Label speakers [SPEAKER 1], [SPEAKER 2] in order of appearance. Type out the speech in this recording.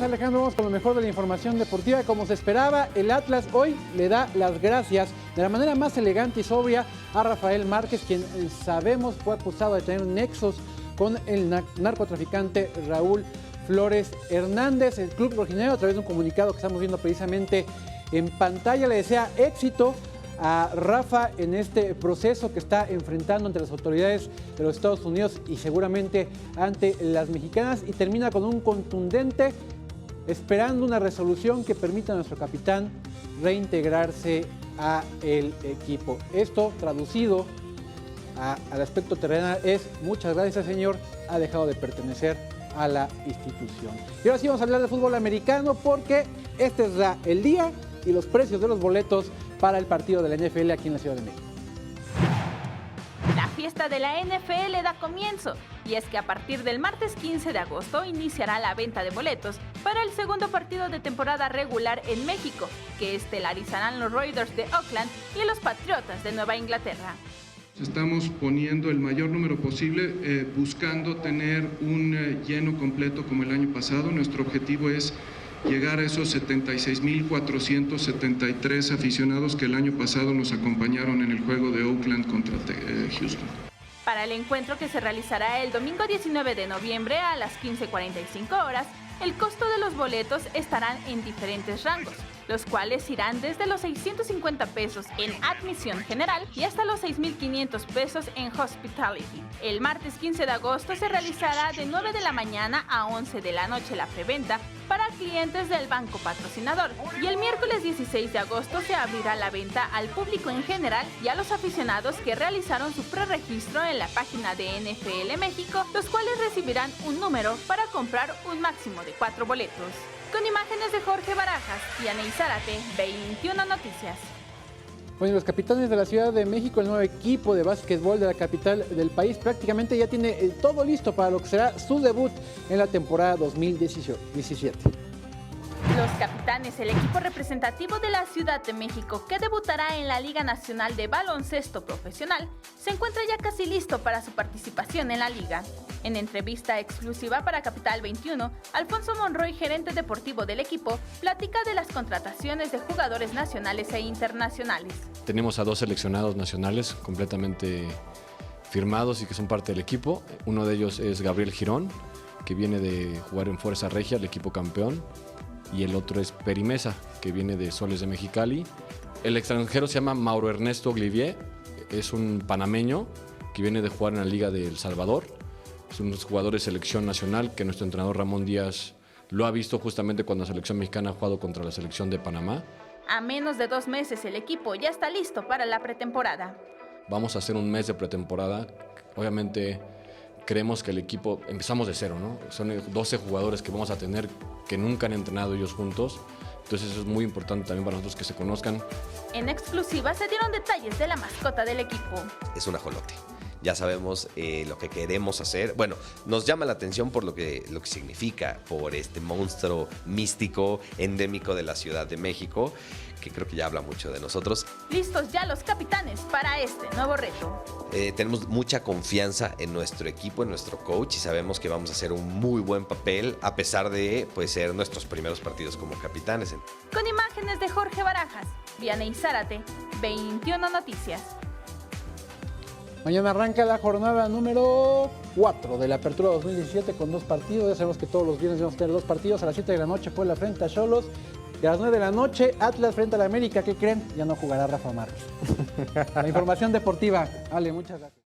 [SPEAKER 1] Gracias, Alejandro. Vamos con lo mejor de la información deportiva. Como se esperaba, el Atlas hoy le da las gracias de la manera más elegante y sobria a Rafael Márquez, quien sabemos fue acusado de tener nexos con el narcotraficante Raúl Flores Hernández. El club rojinegro, a través de un comunicado que estamos viendo precisamente en pantalla, le desea éxito a Rafa en este proceso que está enfrentando ante las autoridades de los Estados Unidos y seguramente ante las mexicanas, y termina con un contundente esperando una resolución que permita a nuestro capitán reintegrarse a el equipo. Esto traducido al aspecto terrenal es: muchas gracias, señor, ha dejado de pertenecer a la institución. Y ahora sí vamos a hablar de fútbol americano, porque este es el día y los precios de los boletos para el partido de la NFL aquí en la Ciudad de México.
[SPEAKER 2] La fiesta de la NFL da comienzo, y es que a partir del martes 15 de agosto iniciará la venta de boletos para el segundo partido de temporada regular en México, que estelarizarán los Raiders de Oakland y los Patriotas de Nueva Inglaterra.
[SPEAKER 3] Estamos poniendo el mayor número posible, buscando tener un lleno completo como el año pasado. Nuestro objetivo es llegar a esos 76,473 aficionados que el año pasado nos acompañaron en el juego de Oakland contra Houston.
[SPEAKER 2] Para el encuentro, que se realizará el domingo 19 de noviembre a las 15:45 horas, el costo de los boletos estarán en diferentes rangos, los cuales irán desde los 650 pesos en admisión general y hasta los 6,500 pesos en hospitality. El martes 15 de agosto se realizará de 9 de la mañana a 11 de la noche la preventa para clientes del banco patrocinador, y el miércoles 16 de agosto se abrirá la venta al público en general y a los aficionados que realizaron su preregistro en la página de NFL México, los cuales recibirán un número para comprar un máximo de 4 boletos. Con imágenes de Jorge Barajas y Aney Zárate, 21 Noticias.
[SPEAKER 1] Bueno, los Capitanes de la Ciudad de México, el nuevo equipo de básquetbol de la capital del país, prácticamente ya tiene todo listo para lo que será su debut en la temporada 2017.
[SPEAKER 2] Los Capitanes, el equipo representativo de la Ciudad de México que debutará en la Liga Nacional de Baloncesto Profesional, se encuentra ya casi listo para su participación en la liga. En entrevista exclusiva para Capital 21, Alfonso Monroy, gerente deportivo del equipo, platica de las contrataciones de jugadores nacionales e internacionales.
[SPEAKER 4] Tenemos a 2 seleccionados nacionales completamente firmados y que son parte del equipo. Uno de ellos es Gabriel Girón, que viene de jugar en Fuerza Regia, el equipo campeón. Y el otro es Peri Mesa, que viene de Soles de Mexicali. El extranjero se llama Mauro Ernesto Olivier, es un panameño que viene de jugar en la Liga de El Salvador. Es un jugador de selección nacional que nuestro entrenador Ramón Díaz lo ha visto justamente cuando la selección mexicana ha jugado contra la selección de Panamá.
[SPEAKER 2] A menos de 2 meses, el equipo ya está listo para la pretemporada.
[SPEAKER 4] Vamos a hacer un mes de pretemporada. Obviamente creemos que el equipo, empezamos de cero, ¿no? Son 12 jugadores que vamos a tener que nunca han entrenado ellos juntos. Entonces eso es muy importante también para nosotros, que se conozcan.
[SPEAKER 2] En exclusiva se dieron detalles de la mascota del equipo.
[SPEAKER 5] Es un ajolote. Ya sabemos lo que queremos hacer. Bueno, nos llama la atención por lo que significa, por este monstruo místico, endémico de la Ciudad de México, que creo que ya habla mucho de nosotros.
[SPEAKER 2] Listos ya los capitanes para este nuevo reto.
[SPEAKER 5] Tenemos mucha confianza en nuestro equipo, en nuestro coach, y sabemos que vamos a hacer un muy buen papel, a pesar de ser nuestros primeros partidos como capitanes.
[SPEAKER 2] Con imágenes de Jorge Barajas, Aney Zárate, 21 Noticias.
[SPEAKER 1] Mañana arranca la jornada número 4 de la Apertura 2017 con 2 partidos. Ya sabemos que todos los viernes vamos a tener 2 partidos. A las 7 de la noche Puebla frente a Xolos. Y a las 9 de la noche Atlas frente a la América. ¿Qué creen? Ya no jugará Rafa Márquez. La información deportiva. Ale, muchas gracias.